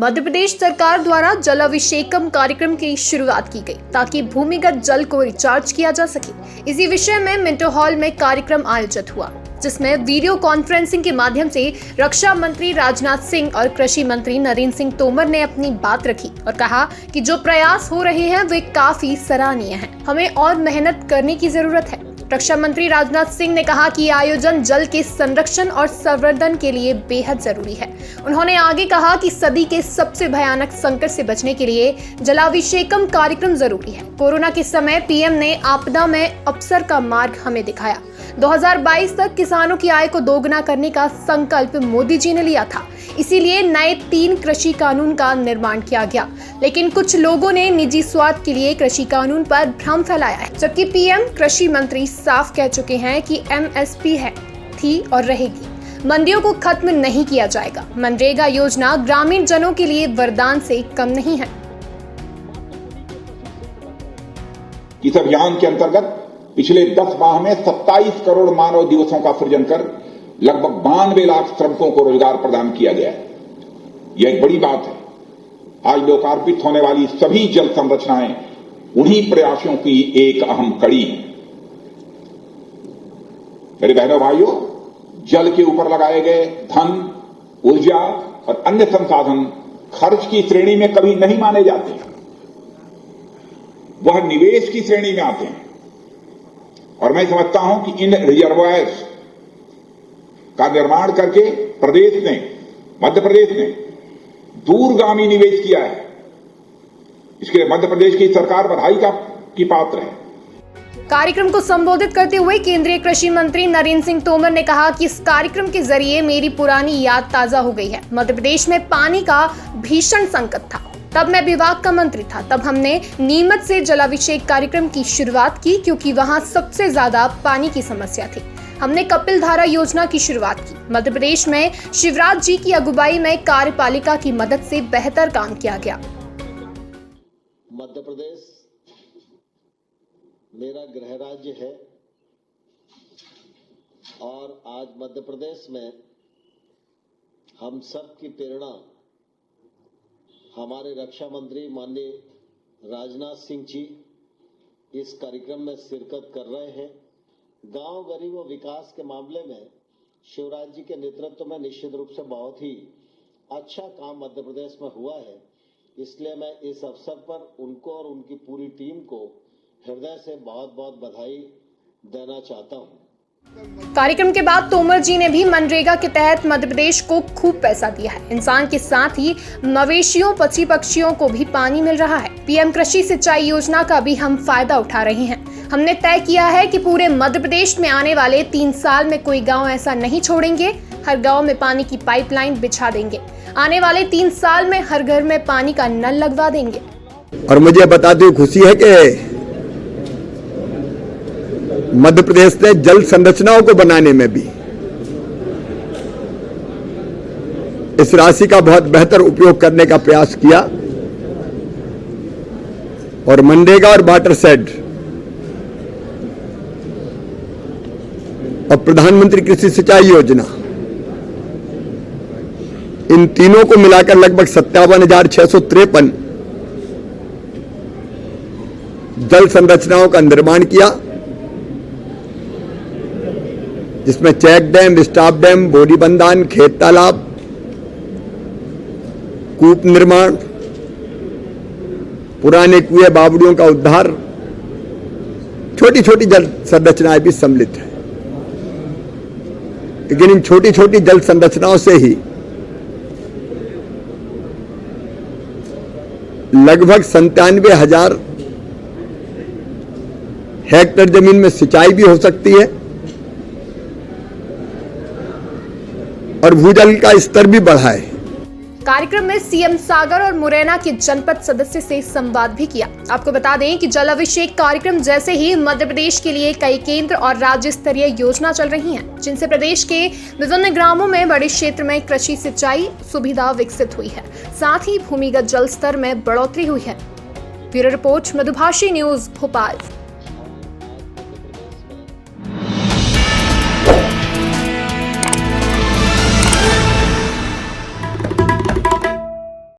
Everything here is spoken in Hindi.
मध्य प्रदेश सरकार द्वारा जलाभिषेकम कार्यक्रम की शुरुआत की गई ताकि भूमिगत जल को रिचार्ज किया जा सके। इसी विषय में मिंटो हॉल में कार्यक्रम आयोजित हुआ, जिसमें वीडियो कॉन्फ्रेंसिंग के माध्यम से रक्षा मंत्री राजनाथ सिंह और कृषि मंत्री नरेंद्र सिंह तोमर ने अपनी बात रखी और कहा कि जो प्रयास हो रहे हैं वे काफी सराहनीय हैं। हमें और मेहनत करने की जरूरत है। रक्षा मंत्री राजनाथ सिंह ने कहा कि आयोजन जल के संरक्षण और संवर्धन के लिए बेहद जरूरी है। उन्होंने आगे कहा कि सदी के सबसे भयानक संकट से बचने के लिए जलाभिषेकम कार्यक्रम जरूरी है। कोरोना के समय पीएम ने आपदा में अवसर का मार्ग हमें दिखाया। 2022 तक किसानों की आय को दोगुना करने का संकल्प मोदी जी ने लिया था, इसीलिए नए 3 कृषि कानून का निर्माण किया गया। लेकिन कुछ लोगों ने निजी स्वार्थ के लिए कृषि कानून पर भ्रम फैलाया है, जबकि पीएम कृषि मंत्री साफ कह चुके हैं कि एमएसपी है, थी और रहेगी। मंडियों को खत्म नहीं किया जाएगा। मनरेगा योजना ग्रामीण जनों के लिए वरदान से कम नहीं है। इस अभियान के अंतर्गत पिछले 10 माह में 27 करोड़ मानव दिवसों का सृजन कर लगभग 92 लाख श्रमिकों को रोजगार प्रदान किया गया है। यह एक बड़ी बात है। आज लोकार्पित होने वाली सभी जल संरचनाएं उन्हीं प्रयासों की एक अहम कड़ी है। मेरे बहनों भाइयों, जल के ऊपर लगाए गए धन, ऊर्जा और अन्य संसाधन खर्च की श्रेणी में कभी नहीं माने जाते, वह निवेश की श्रेणी में आते हैं। और मैं समझता हूं कि इन रिजर्वायर्स का निर्माण करके मध्य प्रदेश ने दूरगामी निवेश किया है। इसके लिए मध्य प्रदेश की सरकार बधाई की पात्र है। कार्यक्रम को संबोधित करते हुए केंद्रीय कृषि मंत्री नरेंद्र सिंह तोमर ने कहा कि इस कार्यक्रम के जरिए मेरी पुरानी याद ताजा हो गई है। मध्य प्रदेश में पानी का भीषण संकट था, तब मैं विभाग का मंत्री था। तब हमने नीमच से जलाभिषेक कार्यक्रम की शुरुआत की, क्योंकि वहां सबसे ज्यादा पानी की समस्या थी। हमने कपिल धारा योजना की शुरुआत की। मध्य प्रदेश में शिवराज जी की अगुवाई में कार्यपालिका की मदद से बेहतर काम किया गया। मध्य प्रदेश मेरा गृह राज्य है और आज मध्य प्रदेश में हम सब की प्रेरणा हमारे रक्षा मंत्री माननीय राजनाथ सिंह जी इस कार्यक्रम में शिरकत कर रहे हैं। गांव गरीब व विकास के मामले में शिवराज जी के नेतृत्व में निश्चित रूप से बहुत ही अच्छा काम मध्य प्रदेश में हुआ है। इसलिए मैं इस अवसर पर उनको और उनकी पूरी टीम को हृदय से बहुत बहुत बधाई देना चाहता हूं। कार्यक्रम के बाद तोमर जी ने भी मनरेगा के तहत मध्य प्रदेश को खूब पैसा दिया है। इंसान के साथ ही मवेशियों, पक्षी पक्षियों को भी पानी मिल रहा है। पीएम कृषि सिंचाई योजना का भी हम फायदा उठा रहे हैं। हमने तय किया है कि पूरे मध्य प्रदेश में आने वाले 3 साल में कोई गांव ऐसा नहीं छोड़ेंगे। हर गांव में पानी की पाइपलाइन बिछा देंगे। आने वाले 3 साल में हर घर में पानी का नल लगवा देंगे। और मुझे बताते हुए खुशी है कि मध्य प्रदेश ने जल संरचनाओं को बनाने में भी इस राशि का बहुत बेहतर उपयोग करने का प्रयास किया। और मनरेगा और वाटर शेड और प्रधानमंत्री कृषि सिंचाई योजना, इन तीनों को मिलाकर लगभग 57,653 जल संरचनाओं का निर्माण किया, जिसमें चेक डैम, स्टॉप डैम, बोरी बंधान, खेत तालाब, कूप निर्माण, पुराने कुएं बावड़ियों का उद्धार, छोटी छोटी जल संरचनाएं भी सम्मिलित है। लेकिन इन छोटी छोटी जल संरचनाओं से ही लगभग 97,000 हेक्टेयर जमीन में सिंचाई भी हो सकती है और भूजल का स्तर भी बढ़ा है। कार्यक्रम में सीएम सागर और मुरैना के जनपद सदस्य से संवाद भी किया। आपको बता दें कि जलाभिषेक कार्यक्रम जैसे ही मध्य प्रदेश के लिए कई केंद्र और राज्य स्तरीय योजना चल रही हैं, जिनसे प्रदेश के विभिन्न ग्रामों में बड़े क्षेत्र में कृषि सिंचाई सुविधा विकसित हुई है। साथ ही भूमिगत जल स्तर में बढ़ोतरी हुई है। Bureau report, Madhubhashi News, Bhopal.